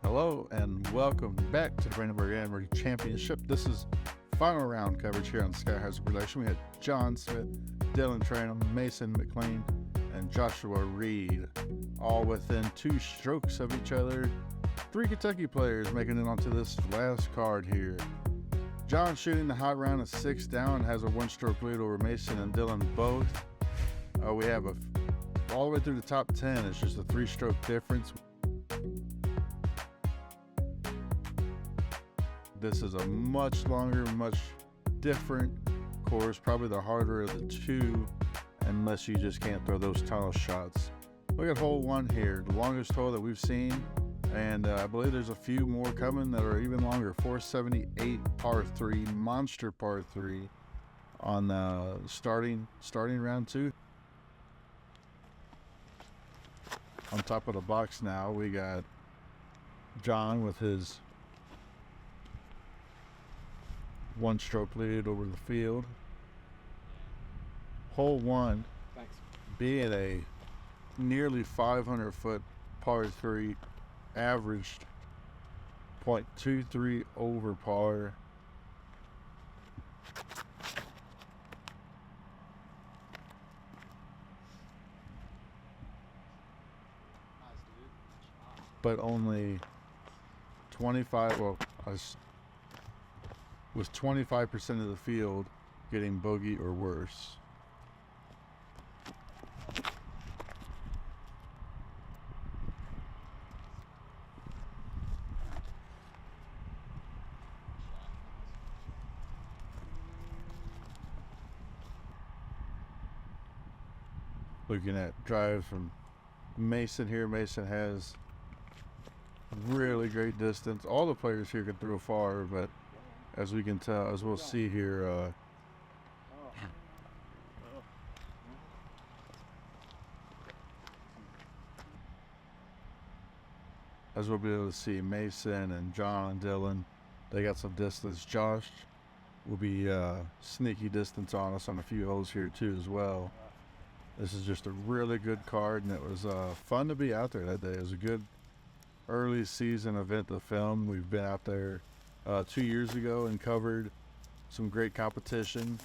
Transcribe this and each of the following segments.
Hello and welcome back to the Brandenburg Amateur Championship. This is final round coverage here on Sky Highs Production. We had Jon Smith, Dylan Trenum, Mason McLean, and Joshua Reed, all within 2 strokes of each other. 3 Kentucky players making it onto this last card here. Jon shooting the hot round of 6 down, has a 1-stroke lead over Mason and Dylan both. We have all the way through the top 10. It's just a 3-stroke difference. This is a much longer, much different course, probably the harder of the 2, unless you just can't throw those tunnel shots. Look at hole 1 here, the longest hole that we've seen, and I believe there's a few more coming that are even longer. 478 par 3, monster par 3 on starting round 2. On top of the box now, we got Jon with his 1-stroke lead over the field. Hole 1 being a nearly 500-foot par 3, averaged .23 over par. But only 25, well, with 25% of the field getting bogey or worse. Looking at drives from Mason here. Mason has really great distance. All the players here can throw far, but as we can tell, as we'll see here, as we'll be able to see, Mason and Jon and Dylan, they got some distance. Josh will be sneaky distance on us on a few holes here too as well. This is just a really good card, and it was fun to be out there that day. It was a good early season event to film. We've been out there 2 years ago and covered some great competition.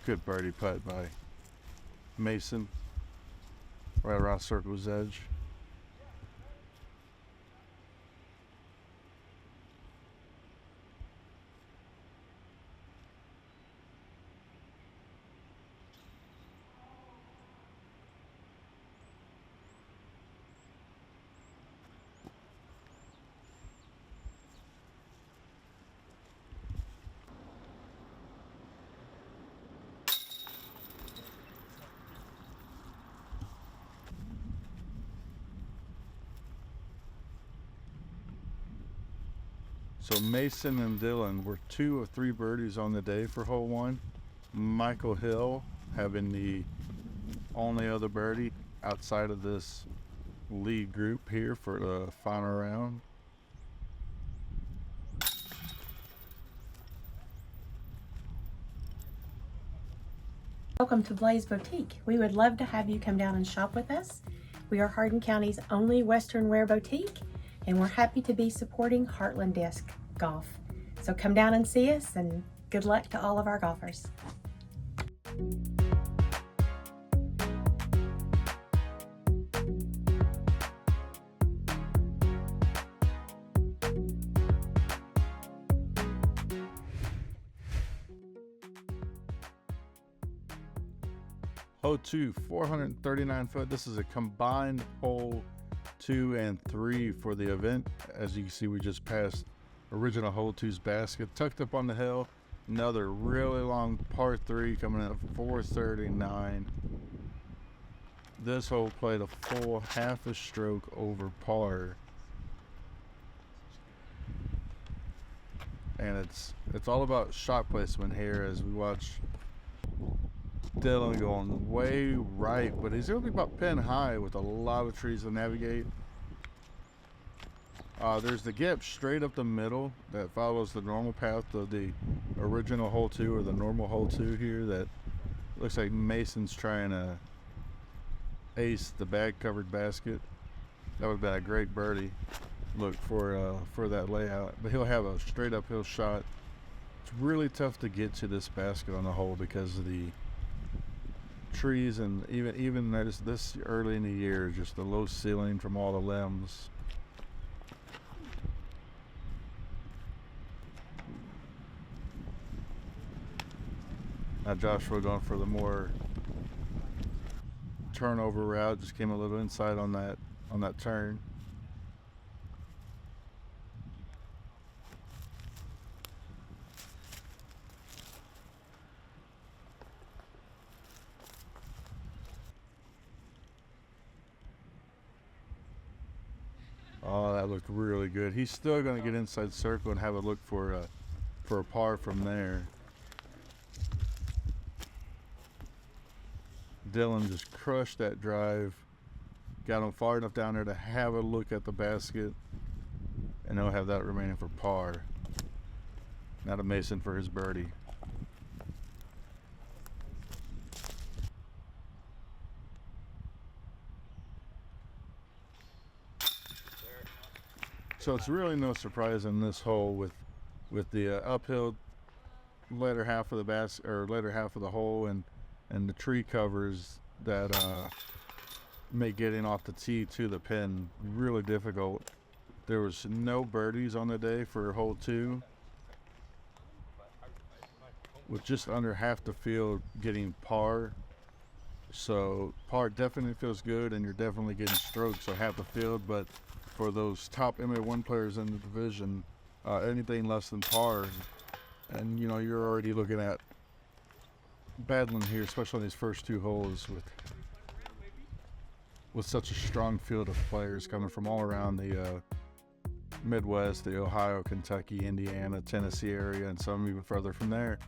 Good birdie putt by Mason, right around circle's edge. So Mason and Dylan were 2 of 3 birdies on the day for hole 1. Michael Hill having the only other birdie outside of this lead group here for the final round. Welcome to Blaze Boutique. We would love to have you come down and shop with us. We are Hardin County's only Western wear boutique, and we're happy to be supporting Heartland Disc Golf. So come down and see us, and good luck to all of our golfers. Hole 2, 439 foot. This is a combined hole 2 and 3 for the event. As you can see, we just passed original hole 2's basket, tucked up on the hill. Another really long par 3 coming in at 439. This hole played a full half a stroke over par. and it's all about shot placement here as we watch Dylan going way right, but he's going to be about pin high with a lot of trees to navigate. There's the gap straight up the middle that follows the normal path of the original hole 2 or the normal hole 2 here that looks like Mason's trying to ace the bag covered basket. That would have been a great birdie look for that layout, but he'll have a straight uphill shot. It's really tough to get to this basket on the hole because of the trees, and even notice this early in the year, just the low ceiling from all the limbs. Now Joshua going for the more turnover route, just came a little inside on that turn. Oh, that looked really good. He's still going to get inside circle and have a look for a par from there. Dylan just crushed that drive, got him far enough down there to have a look at the basket, and he'll have that remaining for par. Now to Mason for his birdie. So it's really no surprise in this hole with the uphill later half of the basket or later half of the hole and the tree covers that make getting off the tee to the pin really difficult. There was no birdies on the day for hole 2, with just under half the field getting par. So par definitely feels good, and you're definitely getting strokes, so half the field. But for those top MA1 players in the division, anything less than par, and you know, you're already looking at battling here, especially on these first 2 holes with such a strong field of players coming from all around the Midwest, the Ohio, Kentucky, Indiana, Tennessee area, and some even further from there.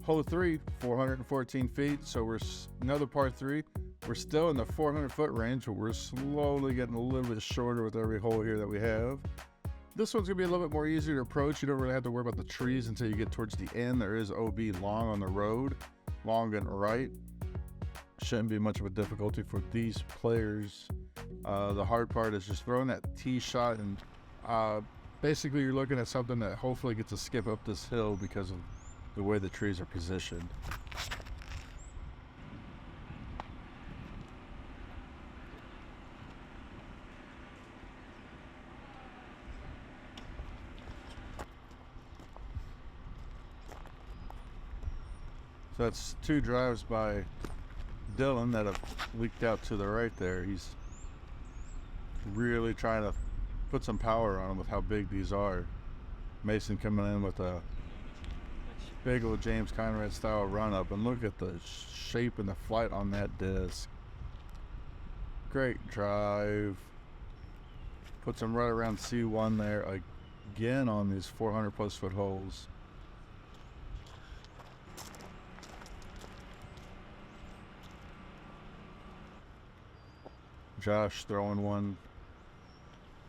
Hole 3, 414 feet, so we're another par 3. We're still in the 400-foot range, but we're slowly getting a little bit shorter with every hole here that we have. This one's going to be a little bit more easier to approach. You don't really have to worry about the trees until you get towards the end. There is OB long on the road, long and right. Shouldn't be much of a difficulty for these players. The hard part is just throwing that tee shot, and basically you're looking at something that hopefully gets to skip up this hill because of the way the trees are positioned. So that's 2 drives by Dylan that have leaked out to the right there. He's really trying to put some power on them with how big these are. Mason coming in with a big old James Conrad style run up, and look at the shape and the flight on that disc. Great drive. Puts him right around C1 there again on these 400 plus foot holes. Josh throwing one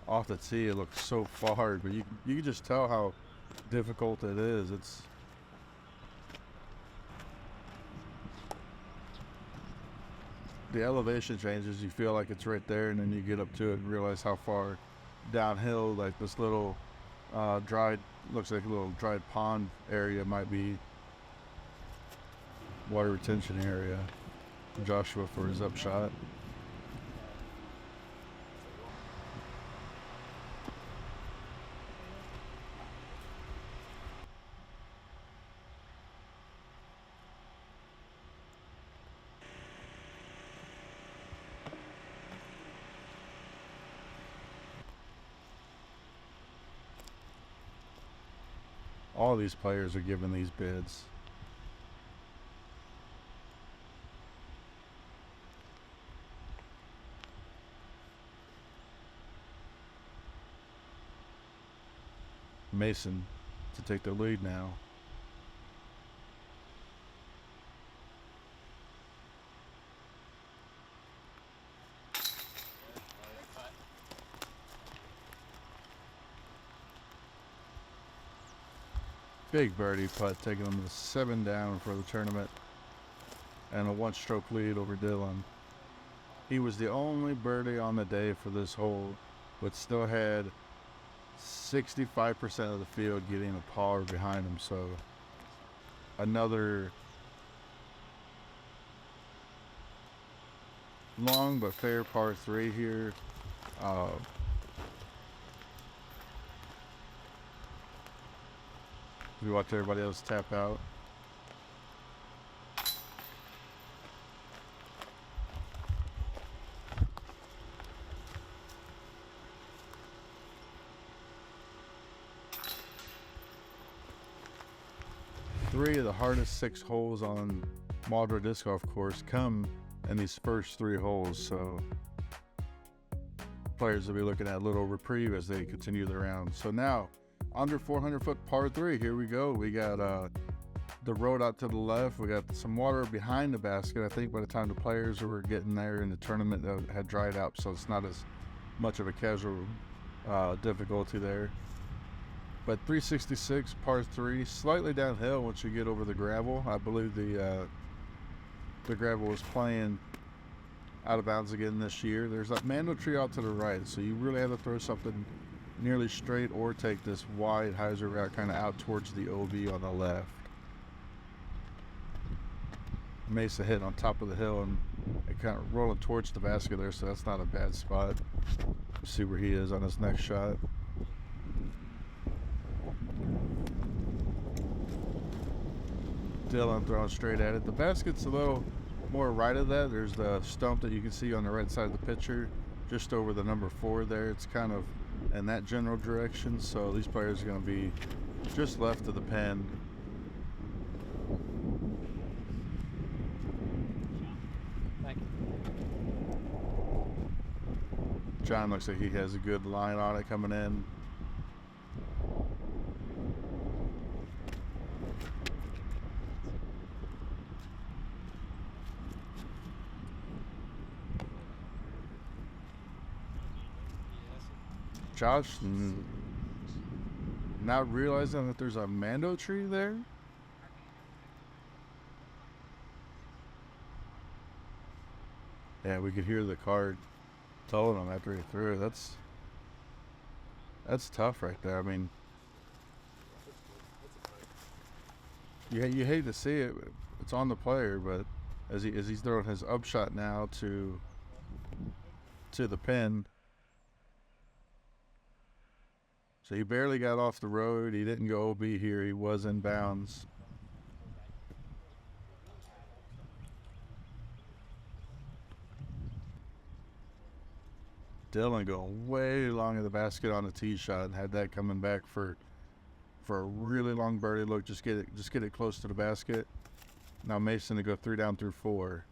off the tee. It looks so far, but you can just tell how difficult it is. It's the elevation changes. You feel like it's right there, and then you get up to it and realize how far downhill, like this little looks like a little dried pond area might be. Water retention area. Joshua for his upshot. All these players are given these bids. Mason to take the lead now. Big birdie putt, taking him to 7 down for the tournament and a 1-stroke lead over Dylan. He was the only birdie on the day for this hole, but still had 65% of the field getting a par behind him. So another long but fair par 3 here. We watch everybody else tap out. Three of the hardest 6 holes on Marlboro Disc Golf Course come in these first 3 holes, so players will be looking at a little reprieve as they continue the round. So now, under 400-foot par 3, here we go. We got the road out to the left. We got some water behind the basket. I think by the time the players were getting there in the tournament, that had dried up, so it's not as much of a casual difficulty there. But 366 par 3, slightly downhill once you get over the gravel. I believe the gravel was playing out of bounds again this year. There's that mandel tree out to the right, so you really have to throw something nearly straight or take this wide hyzer route kind of out towards the OB on the left. Mesa hit on top of the hill and it kind of rolling towards the basket there, so that's not a bad spot. Let's see where he is on his next shot. Dylan throwing straight at it. The basket's a little more right of that. There's the stump that you can see on the right side of the picture, just over the number 4 there. It's kind of in that general direction, so these players are going to be just left of the pin. Thank you. John looks like he has a good line on it coming in. Josh not realizing that there's a mando tree there. Yeah, we could hear the card telling him after he threw. That's tough right there. I mean, you hate to see it. It's on the player, but as he's throwing his upshot now to the pin. So he barely got off the road. He didn't go OB here. He was in bounds. Dylan going way long of the basket on the tee shot and had that coming back for a really long birdie look. Just get it close to the basket. Now Mason to go 3 down through 4.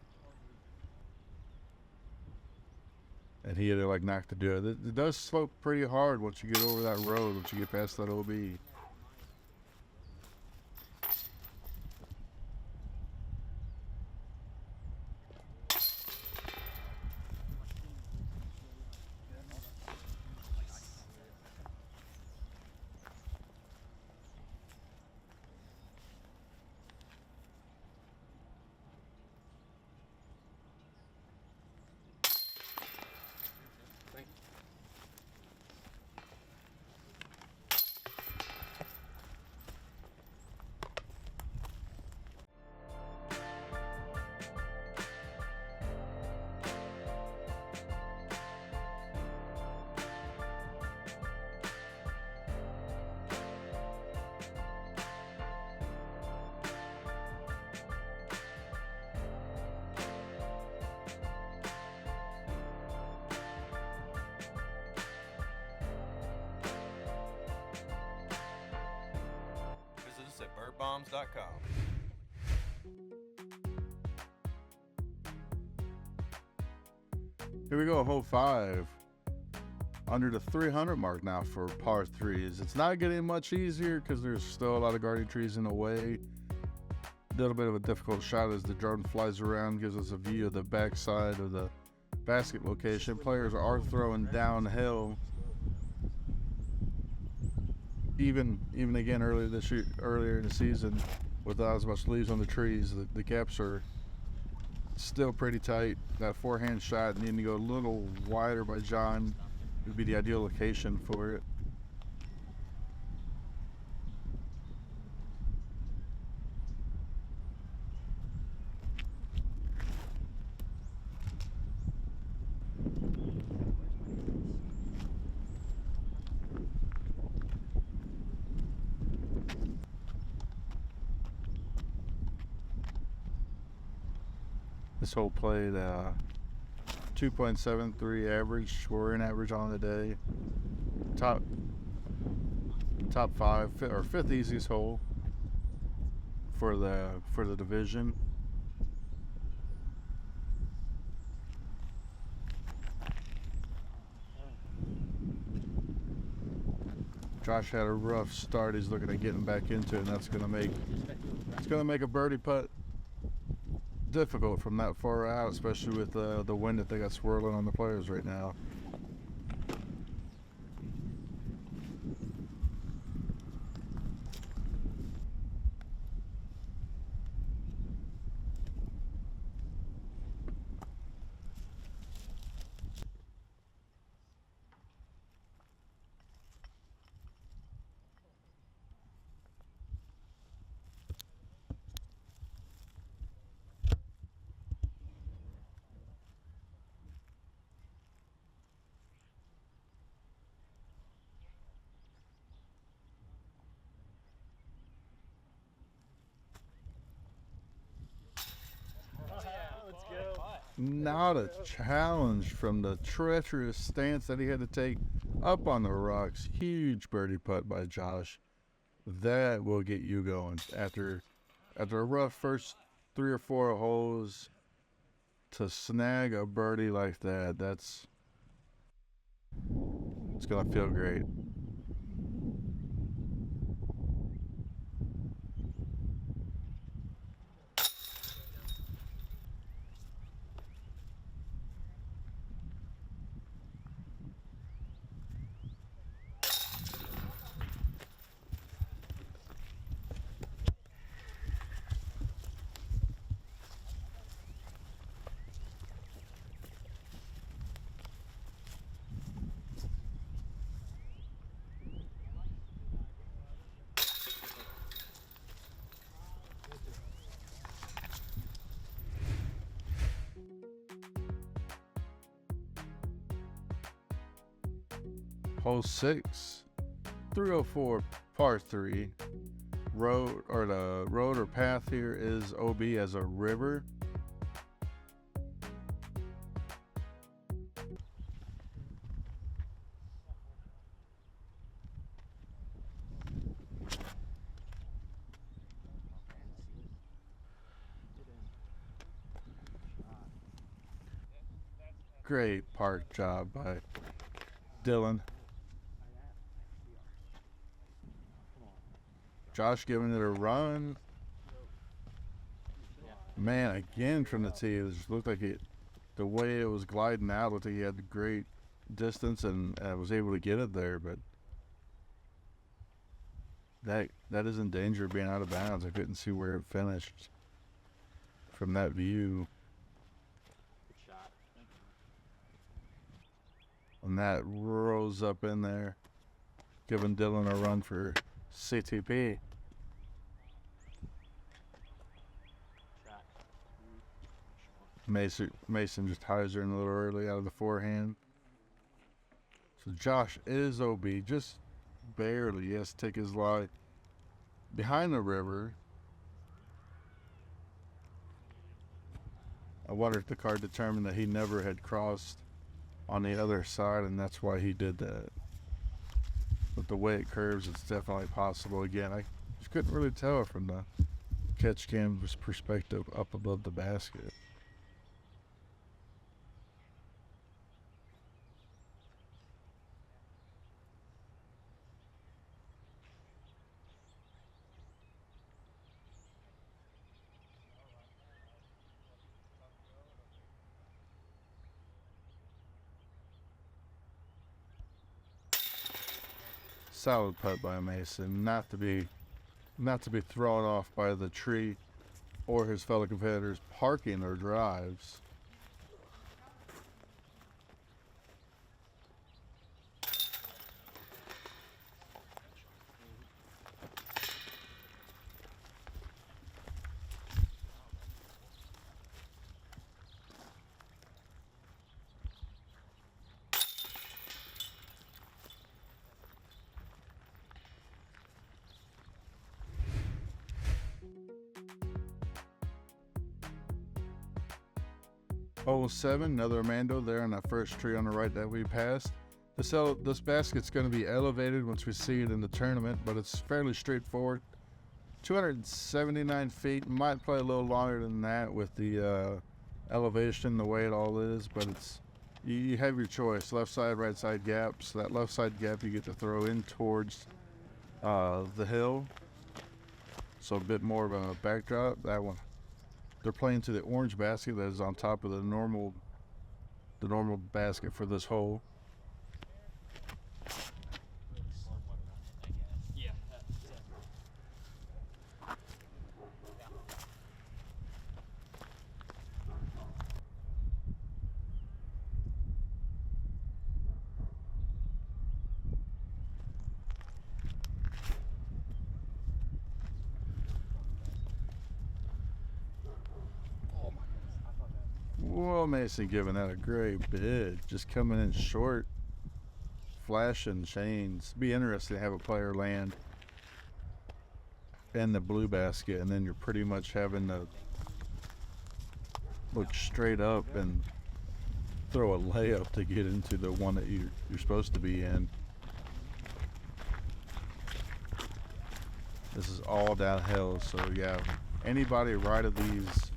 And he had to like knock to do it. It does slope pretty hard once you get over that road, once you get past that OB. At birdbombs.com. Here we go, hole 5 under the 300 mark now for par threes. It's not getting much easier because there's still a lot of guarding trees in the way. A little bit of a difficult shot as the drone flies around, gives us a view of the backside of the basket location. Players are throwing downhill. Even again earlier in the season, without as much leaves on the trees, the gaps are still pretty tight. That forehand shot needing to go a little wider by Jon would be the ideal location for it. This hole played 2.73 average, scoring average on the day. Top 5 or 5th easiest hole for the division. Josh had a rough start. He's looking at getting back into it, and that's gonna make a birdie putt difficult from that far out, especially with the wind that they got swirling on the players right now. Not a challenge from the treacherous stance that he had to take up on the rocks. Huge birdie putt by Josh. That will get you going after a rough first 3 or 4 holes. To snag a birdie like that, it's gonna feel great. Hole 6, 304 par 3. The road or path here is OB as a river. Great park job by Dylan. Josh giving it a run. Man, again from the tee, it just looked like the way it was gliding out, looked like he had great distance and was able to get it there, but that is in danger of being out of bounds. I couldn't see where it finished from that view. And that rose up in there, giving Dylan a run for CTP. Mason just ties her in a little early out of the forehand. So Josh is OB, just barely. He has to take his lie behind the river. I wonder if the card determined that he never had crossed on the other side, and that's why he did that. But the way it curves, it's definitely possible. Again, I just couldn't really tell from the catch cam's perspective up above the basket. Solid putt by Mason, not to be thrown off by the tree or his fellow competitors parking their drives. Hole 7, another Armando there on that first tree on the right that we passed. This basket's going to be elevated once we see it in the tournament, but it's fairly straightforward. 279 feet, might play a little longer than that with the elevation, the way it all is, but it's you have your choice, left side, right side gap. So that left side gap you get to throw in towards the hill, so a bit more of a backdrop. That one, they're playing to the orange basket that is on top of the normal basket for this hole. Whoa, Mason giving that a great bid. Just coming in short, flashing chains. Be interesting to have a player land in the blue basket, and then you're pretty much having to look straight up and throw a layup to get into the one that you're supposed to be in. This is all downhill, so yeah, anybody right of these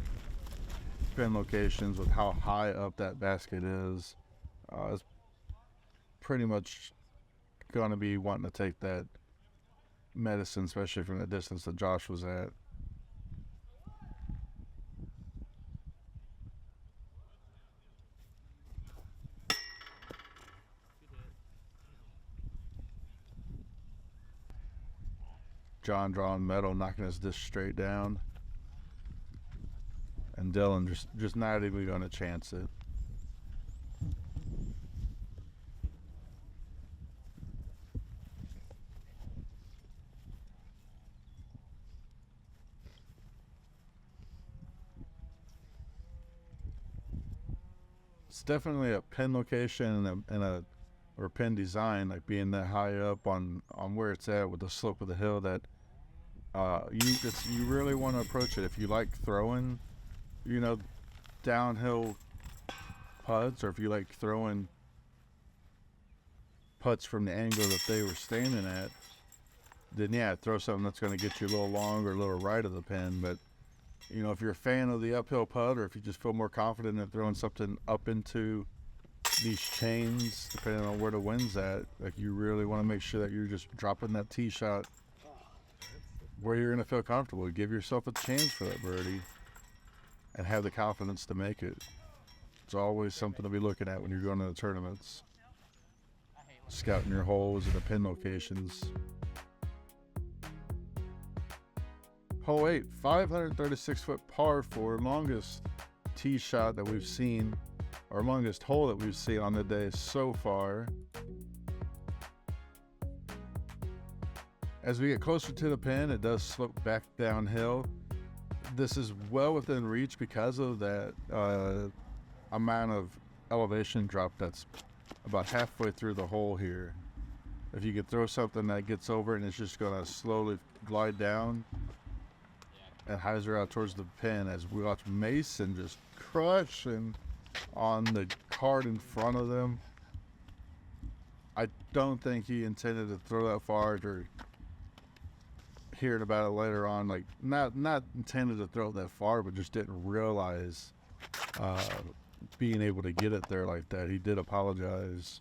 pin locations with how high up that basket is pretty much going to be wanting to take that medicine, especially from the distance that Josh was at. John drawing metal, knocking his disc straight down. And Dylan just not even going to chance it. It's definitely a pin location or pin design, like being that high up on where it's at with the slope of the hill, that you really want to approach it. If you like throwing, downhill putts, or if you like throwing putts from the angle that they were standing at, then yeah, throw something that's going to get you a little long or a little right of the pin. But if you're a fan of the uphill putt, or if you just feel more confident in throwing something up into these chains, depending on where the wind's at, like, you really want to make sure that you're just dropping that tee shot where you're going to feel comfortable. Give yourself a chance for that birdie and have the confidence to make it. It's always something to be looking at when you're going to the tournaments. Scouting your holes and the pin locations. Hole 8, 536-foot par 4, longest tee shot that we've seen, or longest hole that we've seen on the day so far. As we get closer to the pin, it does slope back downhill. This is well within reach because of that amount of elevation drop that's about halfway through the hole here. If you could throw something that gets over and it's just going to slowly glide down and hyzer out towards the pin, as we watch Mason just crushing on the card in front of them. I don't think he intended to throw that far, or hearing about it later on, like not intended to throw it that far, but just didn't realize being able to get it there like that. He did apologize.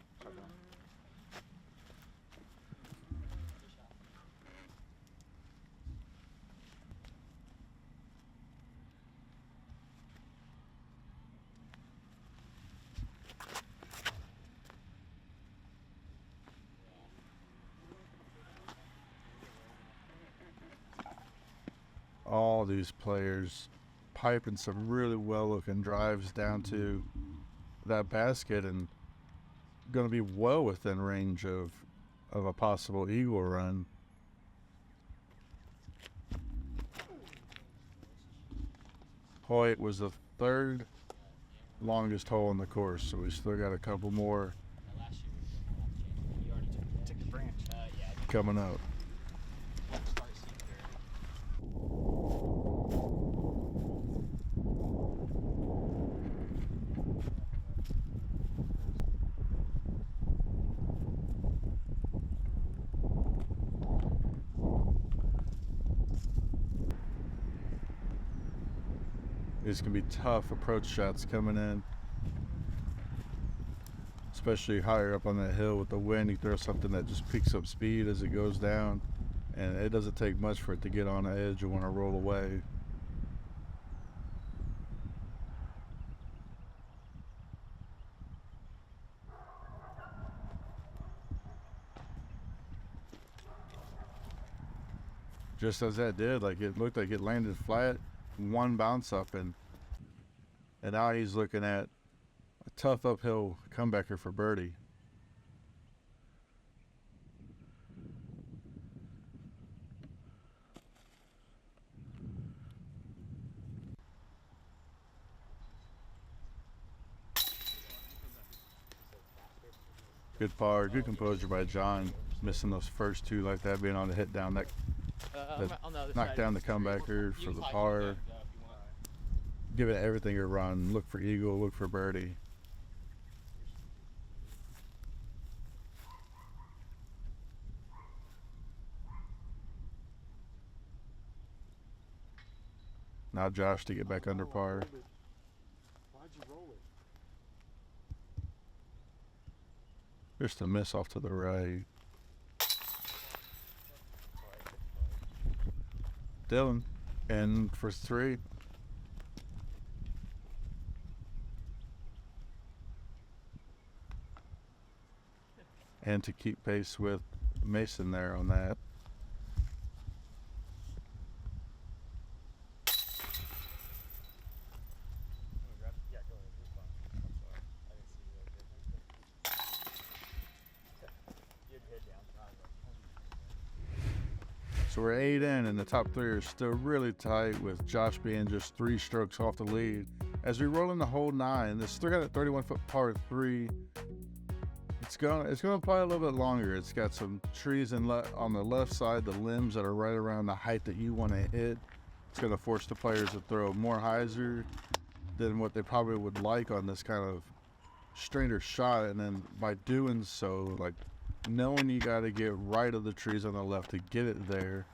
all these players piping some really well-looking drives down to that basket and going to be well within range of a possible eagle run. Hoyt was the third longest hole in the course, so we still got a couple more coming up. These can be tough approach shots coming in, especially higher up on that hill with the wind. You throw something that just picks up speed as it goes down, and it doesn't take much for it to get on the edge and want to roll away. Just as that did, like it looked like it landed flat, one bounce up, and now he's looking at a tough uphill comebacker for birdie. Good par, good composure by Jon, missing those first two like that, being on the hit down that knock down the comebacker for the par. Give it everything a run. Look for eagle, look for birdie. Now Josh to get back under par. Why'd you roll it? Just a miss off to the right. Dylan, and for three. And to keep pace with Mason there on that. So we're 8 in, and the top three are still really tight, with Josh being just 3 strokes off the lead. As we roll into hole 9, this 331-foot par 3, it's gonna play a little bit longer. It's got some trees on the left side, the limbs that are right around the height that you want to hit. It's gonna force the players to throw more hyzer than what they probably would like on this kind of straighter shot, and then by doing so, like knowing you got to get right of the trees on the left to get it there,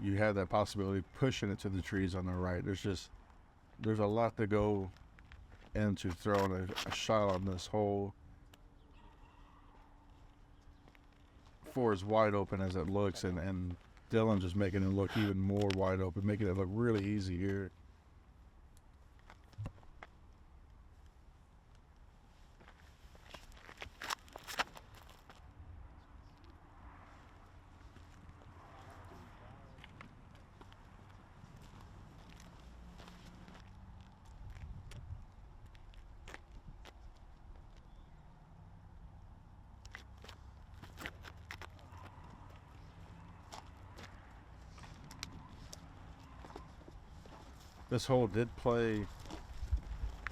you have that possibility of pushing it to the trees on the right. There's a lot to go into throwing a shot on this hole. 4 is wide open as it looks, and Dylan just making it look even more wide open, making it look really easy here. This hole did play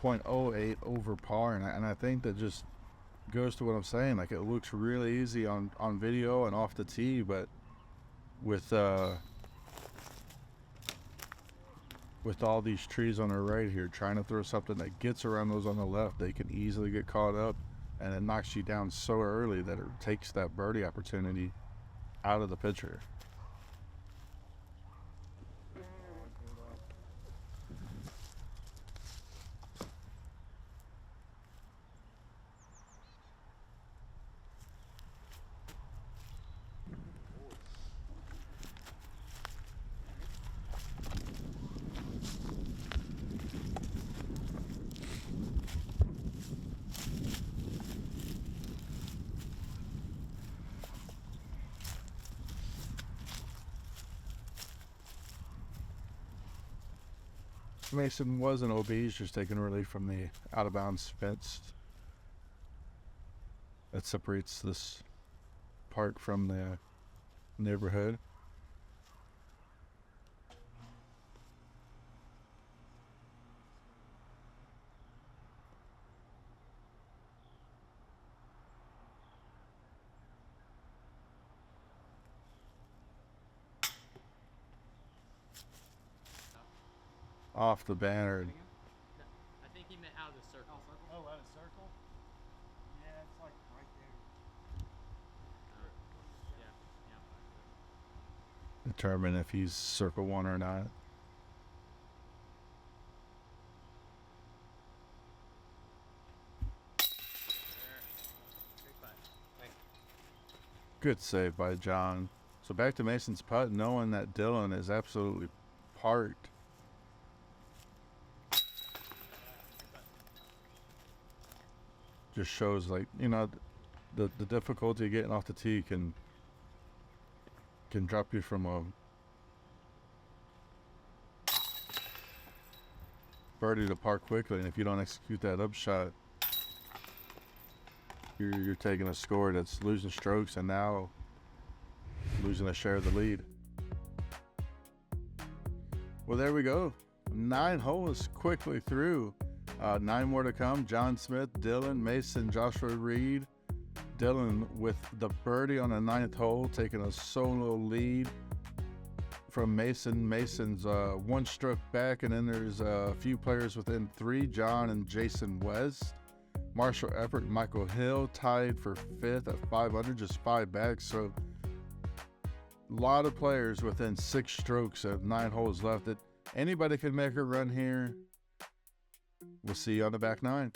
.08 over par, and I think that just goes to what I'm saying. Like, it looks really easy on video and off the tee, but with all these trees on the right here, trying to throw something that gets around those on the left, they can easily get caught up, and it knocks you down so early that it takes that birdie opportunity out of the picture. Mason was an OB. He's just taking relief from the out of bounds fence that separates this park from the neighborhood. Off the banner. I think he meant out of the circle. Oh, out of circle? Yeah, it's like right there. Yeah. Determine if he's circle one or not. Great putt. Good save by John. So back to Mason's putt, knowing that Dylan is absolutely parked. Just shows, like, you know, the difficulty of getting off the tee can drop you from a birdie to par quickly, and if you don't execute that upshot, you're taking a score that's losing strokes and now losing a share of the lead. Well, there we go. 9 holes quickly through. 9 more to come. Jon Smith, Dylan, Mason, Joshua Reed. Dylan with the birdie on the 9th hole, taking a solo lead from Mason. Mason's 1 stroke back, and then there's a few players within 3, John and Jason West. Marshall Everett and Michael Hill tied for 5th at 500, just 5 back. So a lot of players within 6 strokes of 9 holes left. That anybody can make a run here. We'll see you on the back 9.